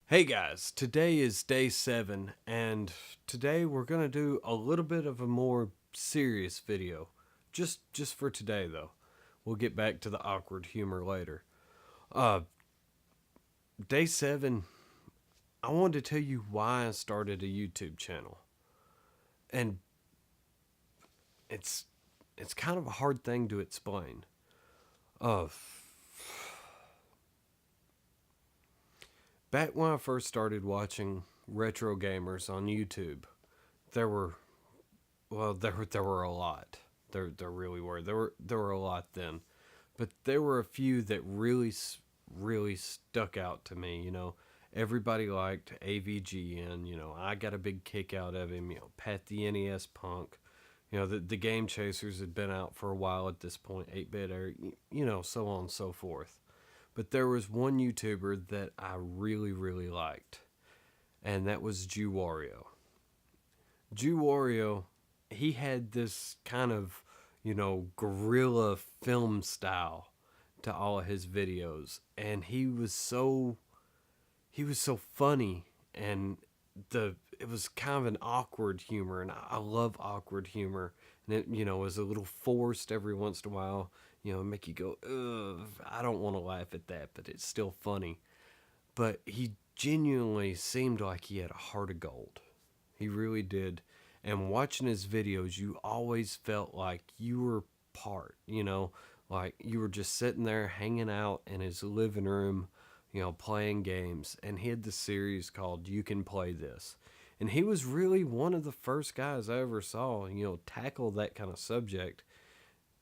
Hey guys, today is day 7, and today we're gonna do a little bit of a more serious video. Just for today though. We'll get back to the awkward humor later. Uh Day 7, I wanted to tell you why I started a YouTube channel. And it's it's kind of a hard thing to explain. Uh Back when I first started watching retro gamers on YouTube, there were there were a lot. There really were. There were a lot then, but there were a few that really stuck out to me. Everybody liked AVGN. I got a big kick out of him. Pat the NES Punk. The Game Chasers had been out for a while at this point. 8-bit era. So on and so forth. But there was one YouTuber that I really liked, and that was JewWario. JewWario, he had this kind of, guerrilla film style to all of his videos, and he was so funny, and the it was kind of an awkward humor, and I love awkward humor, and it was a little forced every once in a while, make you go, ugh, I don't want to laugh at that, but it's still funny. But he genuinely seemed like he had a heart of gold. He really did. And watching his videos, you always felt like you were part, like you were just sitting there hanging out in his living room, playing games. And he had this series called You Can Play This. And he was really one of the first guys I ever saw, tackle that kind of subject.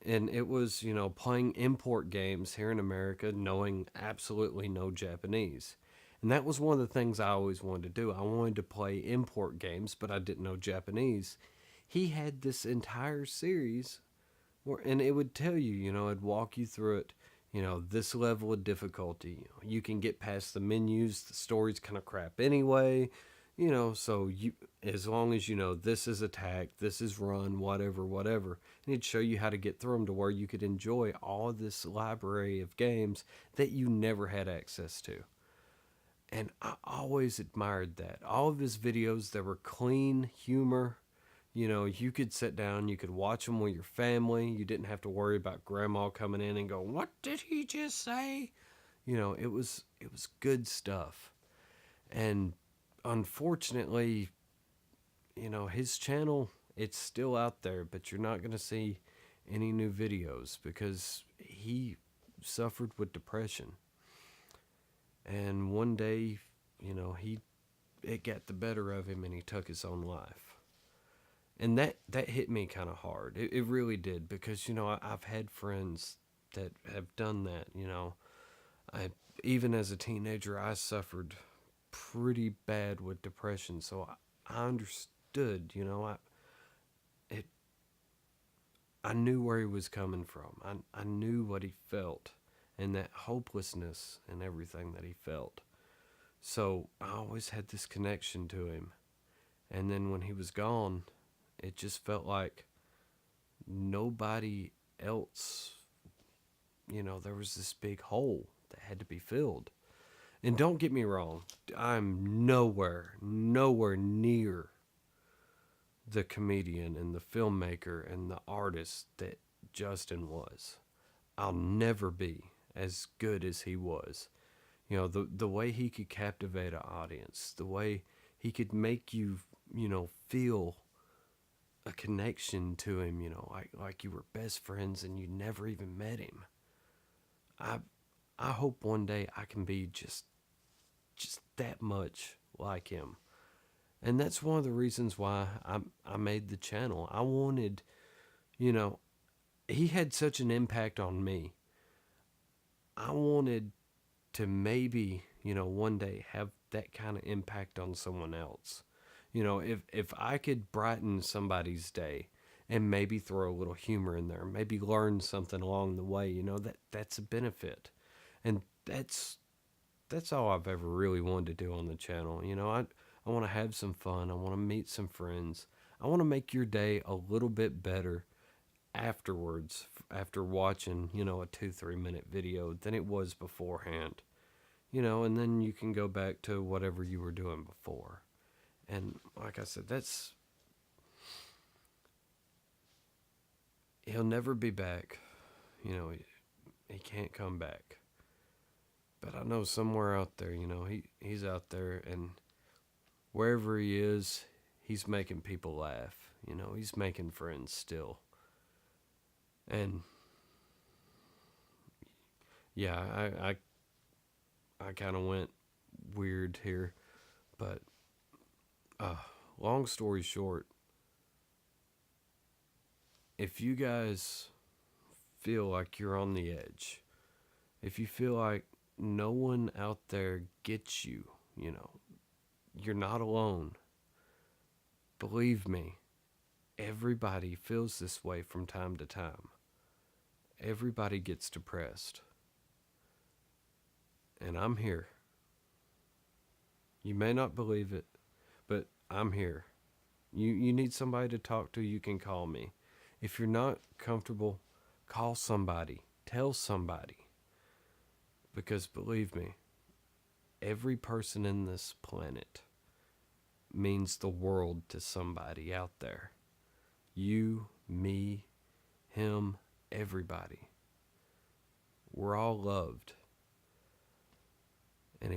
And it was, playing import games here in America, knowing absolutely no Japanese. And that was one of the things I always wanted to do. I wanted to play import games, but I didn't know Japanese. He had this entire series and it would tell you, it'd walk you through it, this level of difficulty. You can get past the menus, the story's kind of crap anyway. So as long as this is attack, this is run, whatever, and it'd show you how to get through them to where you could enjoy all of this library of games that you never had access to. And I always admired that. All of his videos, they were clean humor. You could sit down, you could watch them with your family. You didn't have to worry about grandma coming in and go, "What did he just say?" It was good stuff. And unfortunately, his channel, it's still out there, but you're not going to see any new videos because he suffered with depression. And one day, he it got the better of him and he took his own life. And that hit me kind of hard. It really did because I've had friends that have done that. I even as a teenager I suffered pretty bad with depression, so I understood. It I knew where he was coming from. I knew what he felt and that hopelessness and everything that he felt. So I always had this connection to him. And then when he was gone, it just felt like nobody else, there was this big hole that had to be filled. And don't get me wrong, I'm nowhere near the comedian and the filmmaker and the artist that Justin was. I'll never be as good as he was. The way he could captivate an audience, the way he could make you, feel a connection to him, like you were best friends and you never even met him. I I hope one day I can be just that much like him. And that's one of the reasons why I made the channel. I wanted, you know, he had such an impact on me. I wanted to maybe, one day have that kind of impact on someone else. If I could brighten somebody's day and maybe throw a little humor in there, maybe learn something along the way, that's a benefit. And that's all I've ever really wanted to do on the channel. I want to have some fun. I want to meet some friends. I want to make your day a little bit better afterwards, after watching, a 2-3 minute video than it was beforehand. and then you can go back to whatever you were doing before. And like I said, he'll never be back. He can't come back. But I know somewhere out there, he's out there, and wherever he is, he's making people laugh. He's making friends still. And yeah, I kind of went weird here, but long story short, if you guys feel like you're on the edge, if you feel like no one out there gets you, you're not alone. Believe me, everybody feels this way from time to time. Everybody gets depressed. And I'm here. You may not believe it, but I'm here. You need somebody to talk to, you can call me. If you're not comfortable, call somebody. Tell somebody. Because believe me, every person in this planet means the world to somebody out there. You, me, him, everybody. We're all loved. And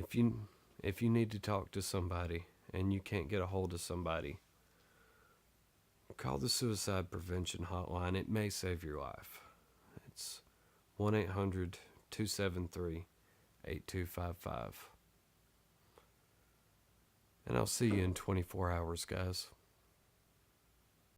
if you need to talk to somebody and you can't get a hold of somebody, call the suicide prevention hotline. It may save your life. It's 1-800-273-8255. And I'll see you in 24 hours, guys.